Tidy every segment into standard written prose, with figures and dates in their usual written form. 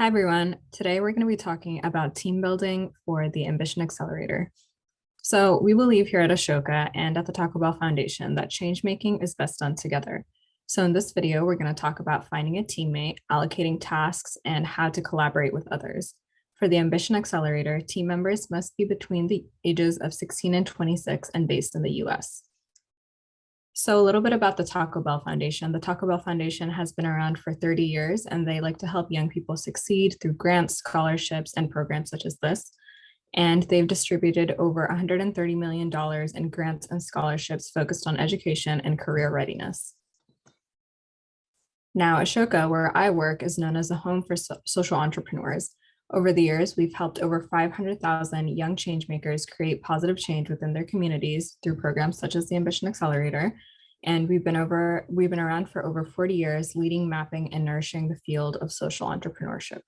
Hi, everyone. Today we're going to be talking about team building for the Ambition Accelerator. So, we believe here at Ashoka and at the Taco Bell Foundation that change making is best done together. So, in this video, we're going to talk about finding a teammate, allocating tasks, and how to collaborate with others. For the Ambition Accelerator, team members must be between the ages of 16 and 26 and based in the US. So, a little bit about the Taco Bell Foundation. The Taco Bell Foundation has been around for 30 years, and they like to help young people succeed through grants, scholarships, and programs such as this. And they've distributed over $130 million in grants and scholarships focused on education and career readiness. Now, Ashoka, where I work, is known as a home for social entrepreneurs. Over the years, we've helped over 500,000 young changemakers create positive change within their communities through programs such as the Ambition Accelerator. And we've been around for over 40 years, leading, mapping, and nourishing the field of social entrepreneurship.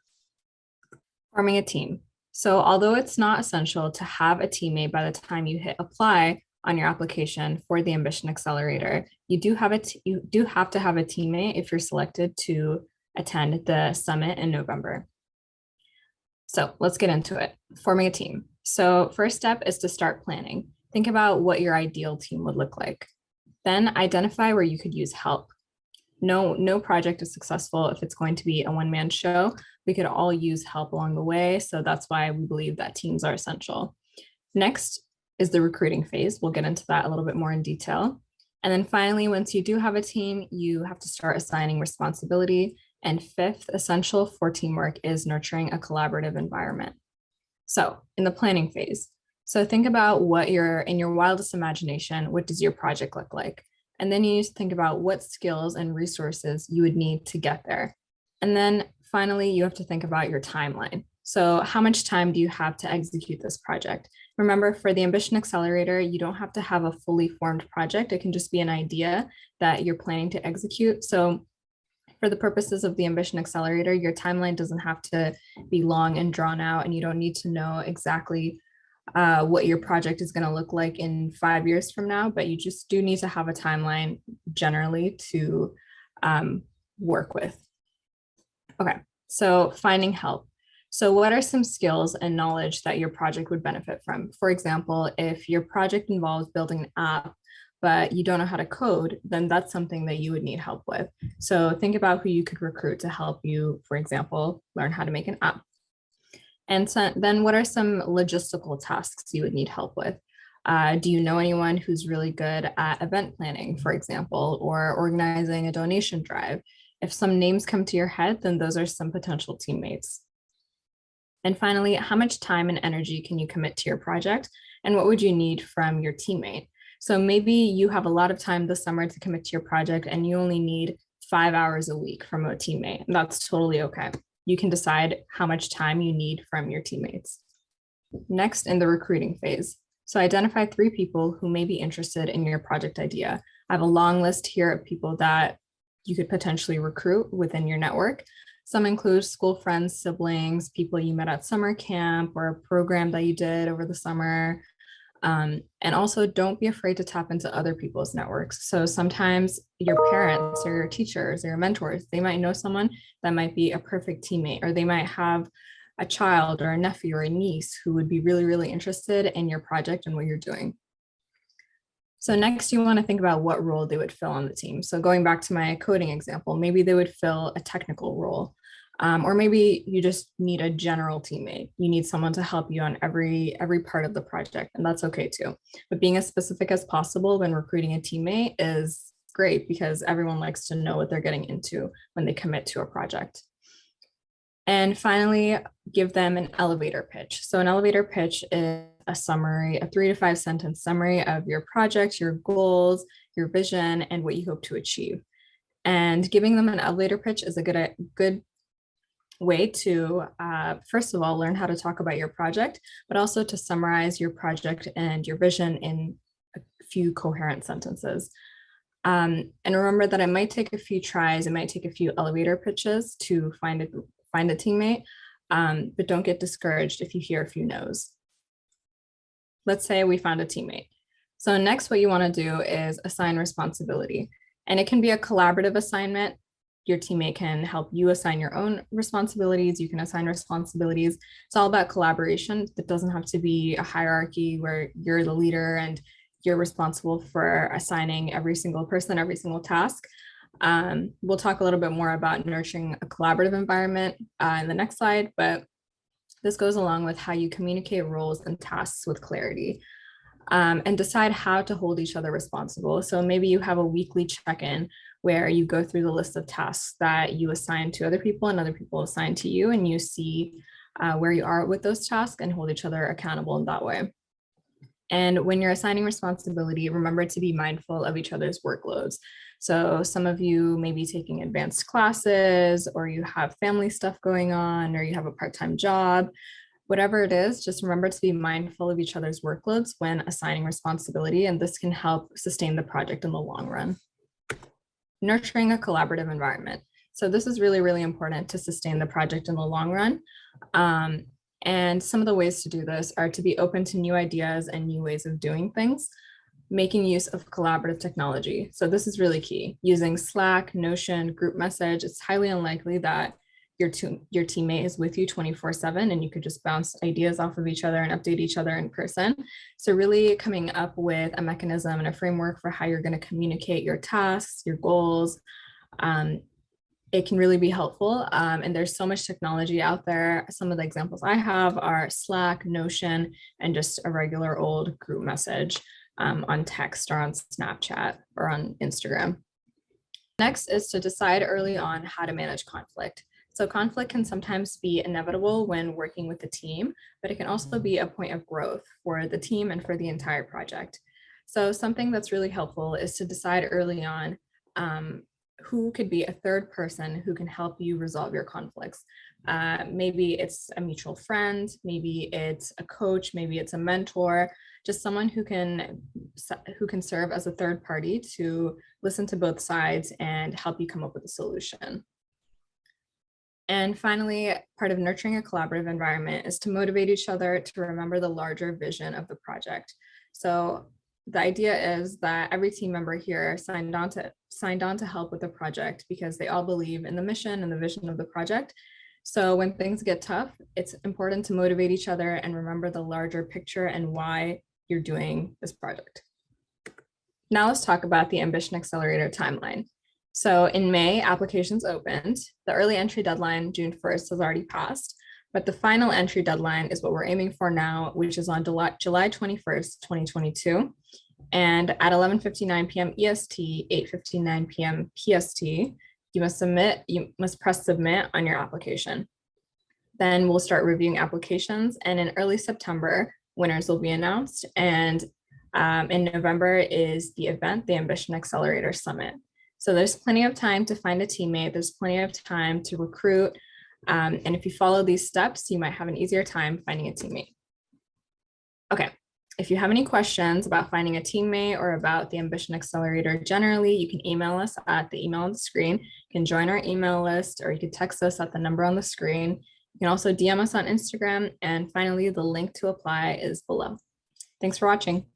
Forming a team. So although it's not essential to have a teammate by the time you hit apply on your application for the Ambition Accelerator, you do have to have a teammate if you're selected to attend the summit in November. So let's get into it. Forming a team. So first step is to start planning. Think about what your ideal team would look like. Then identify where you could use help. No project is successful if it's going to be a one-man show. We could all use help along the way. So that's why we believe that teams are essential. Next is the recruiting phase. We'll get into that a little bit more in detail. And then finally, once you do have a team, you have to start assigning responsibility. And fifth, essential for teamwork is nurturing a collaborative environment. So in the planning phase, so think about in your wildest imagination, what does your project look like? And then you need to think about what skills and resources you would need to get there. And then finally, you have to think about your timeline. So how much time do you have to execute this project? Remember, for the Ambition Accelerator, you don't have to have a fully formed project. It can just be an idea that you're planning to execute. So for the purposes of the Ambition Accelerator, your timeline doesn't have to be long and drawn out, and you don't need to know exactly what your project is going to look like in 5 years from now, but you just do need to have a timeline generally to work with. Okay, so finding help. So what are some skills and knowledge that your project would benefit from? For example, if your project involves building an app, but you don't know how to code, then that's something that you would need help with. So think about who you could recruit to help you, for example, learn how to make an app. And so then what are some logistical tasks you would need help with? Do you know anyone who's really good at event planning, for example, or organizing a donation drive? If some names come to your head, then those are some potential teammates. And finally, how much time and energy can you commit to your project? And what would you need from your teammate? So maybe you have a lot of time this summer to commit to your project and you only need 5 hours a week from a teammate. And that's totally okay. You can decide how much time you need from your teammates. Next, in the recruiting phase. So identify 3 people who may be interested in your project idea. I have a long list here of people that you could potentially recruit within your network. Some include school friends, siblings, people you met at summer camp or a program that you did over the summer. And also don't be afraid to tap into other people's networks. So sometimes your parents or your teachers or your mentors, they might know someone that might be a perfect teammate, or they might have a child or a nephew or a niece who would be really, really interested in your project and what you're doing. So next you want to think about what role they would fill on the team. So going back to my coding example, maybe they would fill a technical role. Or maybe you just need a general teammate. You need someone to help you on every part of the project, and that's okay too. But being as specific as possible when recruiting a teammate is great because everyone likes to know what they're getting into when they commit to a project. And finally, give them an elevator pitch. So an elevator pitch is a summary, a 3 to 5 sentence summary of your project, your goals, your vision, and what you hope to achieve. And giving them an elevator pitch is a good way to, first of all, learn how to talk about your project, but also to summarize your project and your vision in a few coherent sentences. And remember that it might take a few tries, it might take a few elevator pitches to find a teammate, but don't get discouraged if you hear a few no's. Let's say we found a teammate. So next, what you want to do is assign responsibility. And it can be a collaborative assignment. your teammate can help you assign your own responsibilities. You can assign responsibilities. It's all about collaboration. It doesn't have to be a hierarchy where you're the leader and you're responsible for assigning every single person, every single task. We'll talk a little bit more about nurturing a collaborative environment in the next slide, but this goes along with how you communicate roles and tasks with clarity. And decide how to hold each other responsible. So maybe you have a weekly check-in where you go through the list of tasks that you assign to other people and other people assign to you, and you see where you are with those tasks and hold each other accountable in that way. And when you're assigning responsibility, remember to be mindful of each other's workloads. So some of you may be taking advanced classes, or you have family stuff going on, or you have a part-time job. Whatever it is, just remember to be mindful of each other's workloads when assigning responsibility, and this can help sustain the project in the long run. Nurturing a collaborative environment. So this is really, really important to sustain the project in the long run. And some of the ways to do this are to be open to new ideas and new ways of doing things, making use of collaborative technology. So this is really key. Using Slack, Notion, group message, it's highly unlikely that your teammate is with you 24/7 and you could just bounce ideas off of each other and update each other in person. So really coming up with a mechanism and a framework for how you're going to communicate your tasks, your goals, it can really be helpful. And there's so much technology out there. Some of the examples I have are Slack, Notion, and just a regular old group message on text or on Snapchat or on Instagram. Next is to decide early on how to manage conflict. So conflict can sometimes be inevitable when working with a team, but it can also be a point of growth for the team and for the entire project. So something that's really helpful is to decide early on who could be a third person who can help you resolve your conflicts. Maybe it's a mutual friend, maybe it's a coach, maybe it's a mentor, just someone who can serve as a third party to listen to both sides and help you come up with a solution. And finally, part of nurturing a collaborative environment is to motivate each other to remember the larger vision of the project. So the idea is that every team member here signed on to help with the project because they all believe in the mission and the vision of the project. So when things get tough, it's important to motivate each other and remember the larger picture and why you're doing this project. Now let's talk about the Ambition Accelerator timeline. So in May, applications opened. The early entry deadline, June 1st, has already passed, but the final entry deadline is what we're aiming for now, which is on July 21st, 2022. And at 11:59 p.m. EST, 8:59 p.m. PST, you must press submit on your application. Then we'll start reviewing applications, and in early September, winners will be announced. And in November is the event, the Ambition Accelerator Summit. So there's plenty of time to find a teammate. There's plenty of time to recruit. And if you follow these steps, you might have an easier time finding a teammate. Okay, if you have any questions about finding a teammate or about the Ambition Accelerator generally, you can email us at the email on the screen. You can join our email list, or you can text us at the number on the screen. You can also DM us on Instagram. And finally, the link to apply is below. Thanks for watching.